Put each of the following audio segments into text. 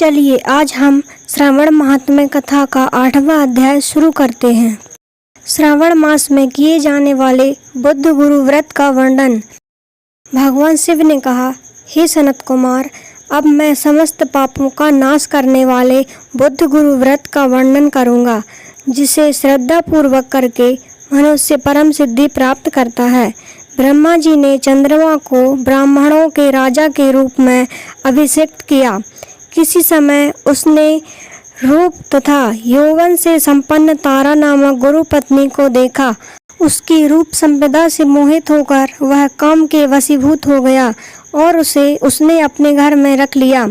चलिए आज हम श्रावण महात्म्य कथा का 8वां अध्याय शुरू करते हैं। श्रावण मास में किए जाने वाले बुद्ध गुरु व्रत का वर्णन। भगवान शिव ने कहा, हे सनत कुमार, अब मैं समस्त पापों का नाश करने वाले बुद्ध गुरु व्रत का वर्णन करूंगा, जिसे श्रद्धा पूर्वक करके मनुष्य परम सिद्धि प्राप्त करता है। ब्रह्मा जी ने चंद्रमा को ब्राह्मणों के राजा के रूप में अभिषिक्त किया। किसी समय उसने रूप तथा यौवन से संपन्न तारा नामक गुरु पत्नी को देखा। उसकी रूप संपदा से मोहित होकर वह काम के वशीभूत हो गया और उसने अपने घर में रख लिया।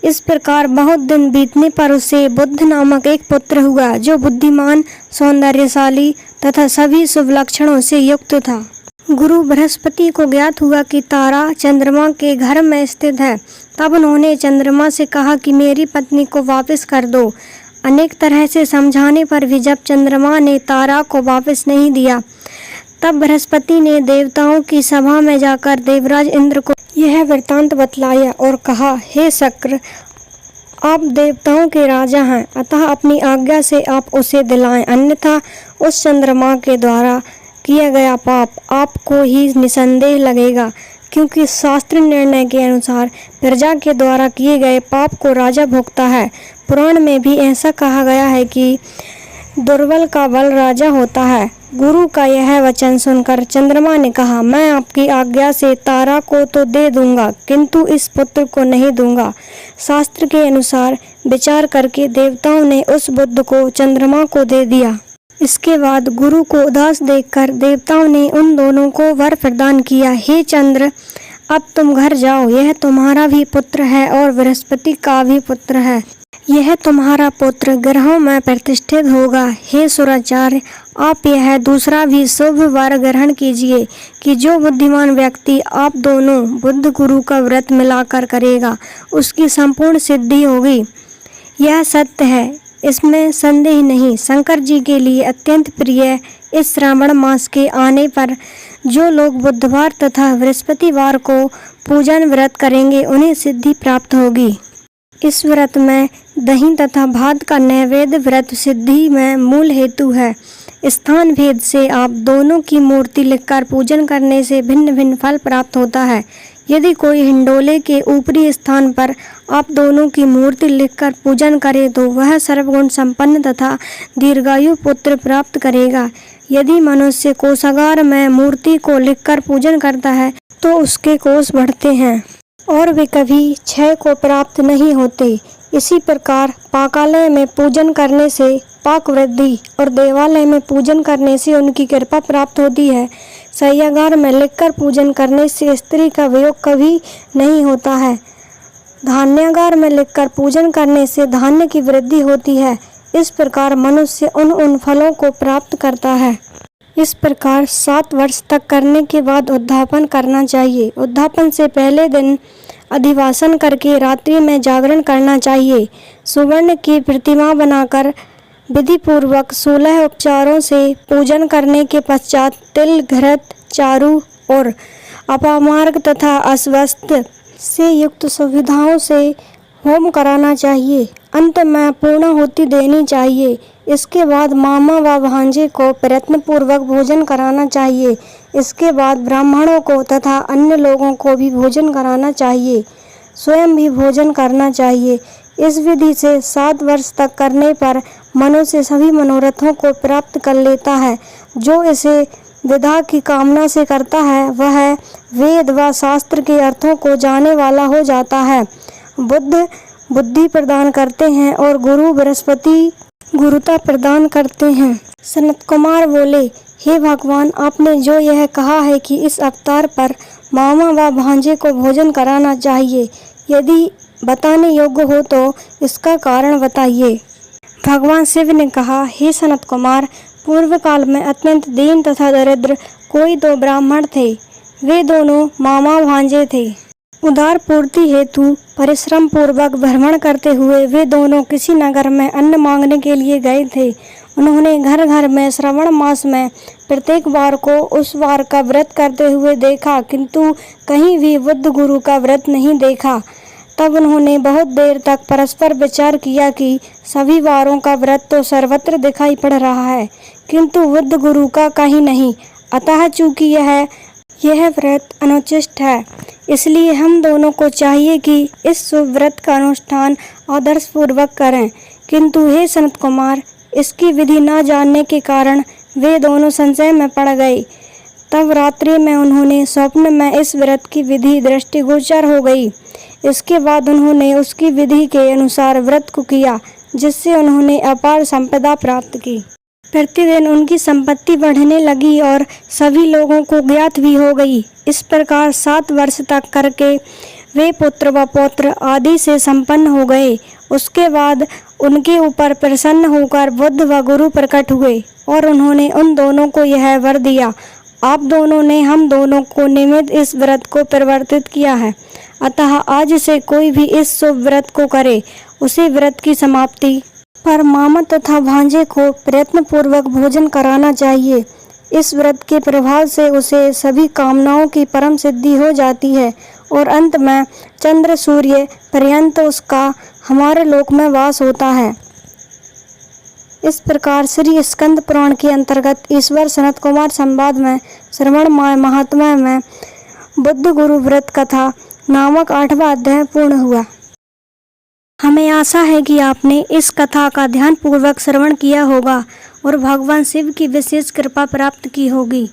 इस प्रकार बहुत दिन बीतने पर उसे बुद्ध नामक एक पुत्र हुआ, जो बुद्धिमान, सौंदर्यशाली तथा सभी शुभ लक्षणों से युक्त था। गुरु बृहस्पति को ज्ञात हुआ कि तारा चंद्रमा के घर में स्थित है। तब उन्होंने चंद्रमा से कहा कि मेरी पत्नी को वापस कर दो। अनेक तरह से समझाने पर भी जब चंद्रमा ने तारा को वापस नहीं दिया, तब बृहस्पति ने देवताओं की सभा में जाकर देवराज इंद्र को यह वृत्तांत बतलाया और कहा, हे शक्र, आप देवताओं के राजा हैं, अतः अपनी आज्ञा से आप उसे दिलाएं, अन्यथा उस चंद्रमा के द्वारा किया गया पाप आपको ही निसंदेह लगेगा, क्योंकि शास्त्र निर्णय के अनुसार प्रजा के द्वारा किए गए पाप को राजा भोगता है। पुराण में भी ऐसा कहा गया है कि दुर्बल का बल राजा होता है। गुरु का यह वचन सुनकर चंद्रमा ने कहा, मैं आपकी आज्ञा से तारा को तो दे दूंगा, किंतु इस पुत्र को नहीं दूंगा। शास्त्र के अनुसार विचार करके देवताओं ने उस बुद्ध को चंद्रमा को दे दिया। इसके बाद गुरु को उदास देखकर देवताओं ने उन दोनों को वर प्रदान किया, हे चंद्र, अब तुम घर जाओ, यह तुम्हारा भी पुत्र है और बृहस्पति का भी पुत्र है। यह तुम्हारा पुत्र ग्रहों में प्रतिष्ठित होगा। हे सुराचार्य, आप यह दूसरा भी शुभ वर ग्रहण कीजिए कि जो बुद्धिमान व्यक्ति आप दोनों बुद्ध गुरु का व्रत मिलाकर करेगा, उसकी संपूर्ण सिद्धि होगी। यह सत्य है, इसमें संदेह नहीं। शंकर जी के लिए अत्यंत प्रिय इस श्रावण मास के आने पर जो लोग बुधवार तथा बृहस्पतिवार को पूजन व्रत करेंगे, उन्हें सिद्धि प्राप्त होगी। इस व्रत में दही तथा भात का नैवेद्य व्रत सिद्धि में मूल हेतु है। स्थान भेद से आप दोनों की मूर्ति लिखकर पूजन करने से भिन्न भिन्न फल प्राप्त होता है। यदि कोई हिंडोले के ऊपरी स्थान पर आप दोनों की मूर्ति लिखकर पूजन करे तो वह सर्वगुण संपन्न तथा दीर्घायु पुत्र प्राप्त करेगा। यदि मनुष्य कोषागार में मूर्ति को लिखकर पूजन करता है तो उसके कोष बढ़ते हैं और वे कभी क्षय को प्राप्त नहीं होते। इसी प्रकार पाकालय में पूजन करने से पाक वृद्धि और देवालय में पूजन करने से उनकी कृपा प्राप्त होती है। शय्यागार में लिखकर पूजन करने से स्त्री का वियोग कभी नहीं होता है। धान्यागार में लिखकर पूजन करने से धान्य की वृद्धि होती है। इस प्रकार मनुष्य उन फलों को प्राप्त करता है। इस प्रकार 7 वर्ष तक करने के बाद उद्यापन करना चाहिए। उद्यापन से पहले दिन अधिवासन करके रात्रि में जागरण करना चाहिए। सुवर्ण की प्रतिमा बनाकर विधि पूर्वक 16 उपचारों से पूजन करने के पश्चात तिल, घृत, चारु और अपामार्ग तथा अस्वस्थ से युक्त सुविधाओं से होम कराना चाहिए। अंत में पूर्णाहुति देनी चाहिए। इसके बाद मामा व भांजे को प्रयत्न पूर्वक भोजन कराना चाहिए। इसके बाद ब्राह्मणों को तथा अन्य लोगों को भी भोजन कराना चाहिए। स्वयं भी भोजन करना चाहिए। इस विधि से 7 वर्ष तक करने पर मनुष्य सभी मनोरथों को प्राप्त कर लेता है। जो इसे विधा की कामना से करता है, वह वेद व शास्त्र के अर्थों को जाने वाला हो जाता है। बुद्ध बुद्धि प्रदान करते हैं और गुरु बृहस्पति गुरुता प्रदान करते हैं। सनत कुमार बोले, हे भगवान, आपने जो यह कहा है कि इस अवतार पर मामा व भांजे को भोजन कराना चाहिए, यदि बताने योग्य हो तो इसका कारण बताइए। भगवान शिव ने कहा, हे सनत कुमार, पूर्व काल में अत्यंत दीन तथा दरिद्र कोई 2 ब्राह्मण थे। वे दोनों मामा भांजे थे। उदार पूर्ति हेतु परिश्रम पूर्वक भ्रमण करते हुए वे दोनों किसी नगर में अन्न मांगने के लिए गए थे। उन्होंने घर घर में श्रावण मास में प्रत्येक वार को उस वार का व्रत करते हुए देखा, किंतु कहीं भी बुद्ध गुरु का व्रत नहीं देखा। तब उन्होंने बहुत देर तक परस्पर विचार किया कि सभी वारों का व्रत तो सर्वत्र दिखाई पड़ रहा है, किंतु बुद्ध गुरु का कहीं नहीं। अतः चूंकि यह व्रत अनुचिष्ट है, इसलिए हम दोनों को चाहिए कि इस शुभ व्रत का अनुष्ठान आदर्श पूर्वक करें। किंतु हे सनत कुमार, इसकी विधि न जानने के कारण वे दोनों संशय में पड़ गए। तब रात्रि में उन्होंने स्वप्न में इस व्रत की विधि दृष्टिगोचर हो गई। इसके बाद उन्होंने उसकी विधि के अनुसार व्रत को किया, जिससे उन्होंने अपार संपदा प्राप्त की। प्रतिदिन उनकी संपत्ति बढ़ने लगी और सभी लोगों को ज्ञात भी हो गई। इस प्रकार 7 वर्ष तक करके वे पुत्र व पौत्र आदि से संपन्न हो गए। उसके बाद उनके ऊपर प्रसन्न होकर बुद्ध व गुरु प्रकट हुए और उन्होंने उन दोनों को यह वर दिया, आप दोनों ने हम दोनों को निमित्त इस व्रत को परिवर्तित किया है। अतः आज से कोई भी इस शुभ व्रत को करे, उसे व्रत की समाप्ति पर मामा तथा भांजे को प्रयत्न पूर्वक भोजन कराना चाहिए। इस व्रत के प्रभाव से उसे सभी कामनाओं की परम सिद्धि हो जाती है और अंत में चंद्र सूर्य पर्यंत उसका हमारे लोक में वास होता है। इस प्रकार श्री स्कंद पुराण के अंतर्गत ईश्वर सनत कुमार संवाद में श्रवण महात्म्य में बुद्ध गुरु व्रत कथा नामक 8वां अध्याय पूर्ण हुआ। हमें आशा है कि आपने इस कथा का ध्यान पूर्वक श्रवण किया होगा और भगवान शिव की विशेष कृपा प्राप्त की होगी।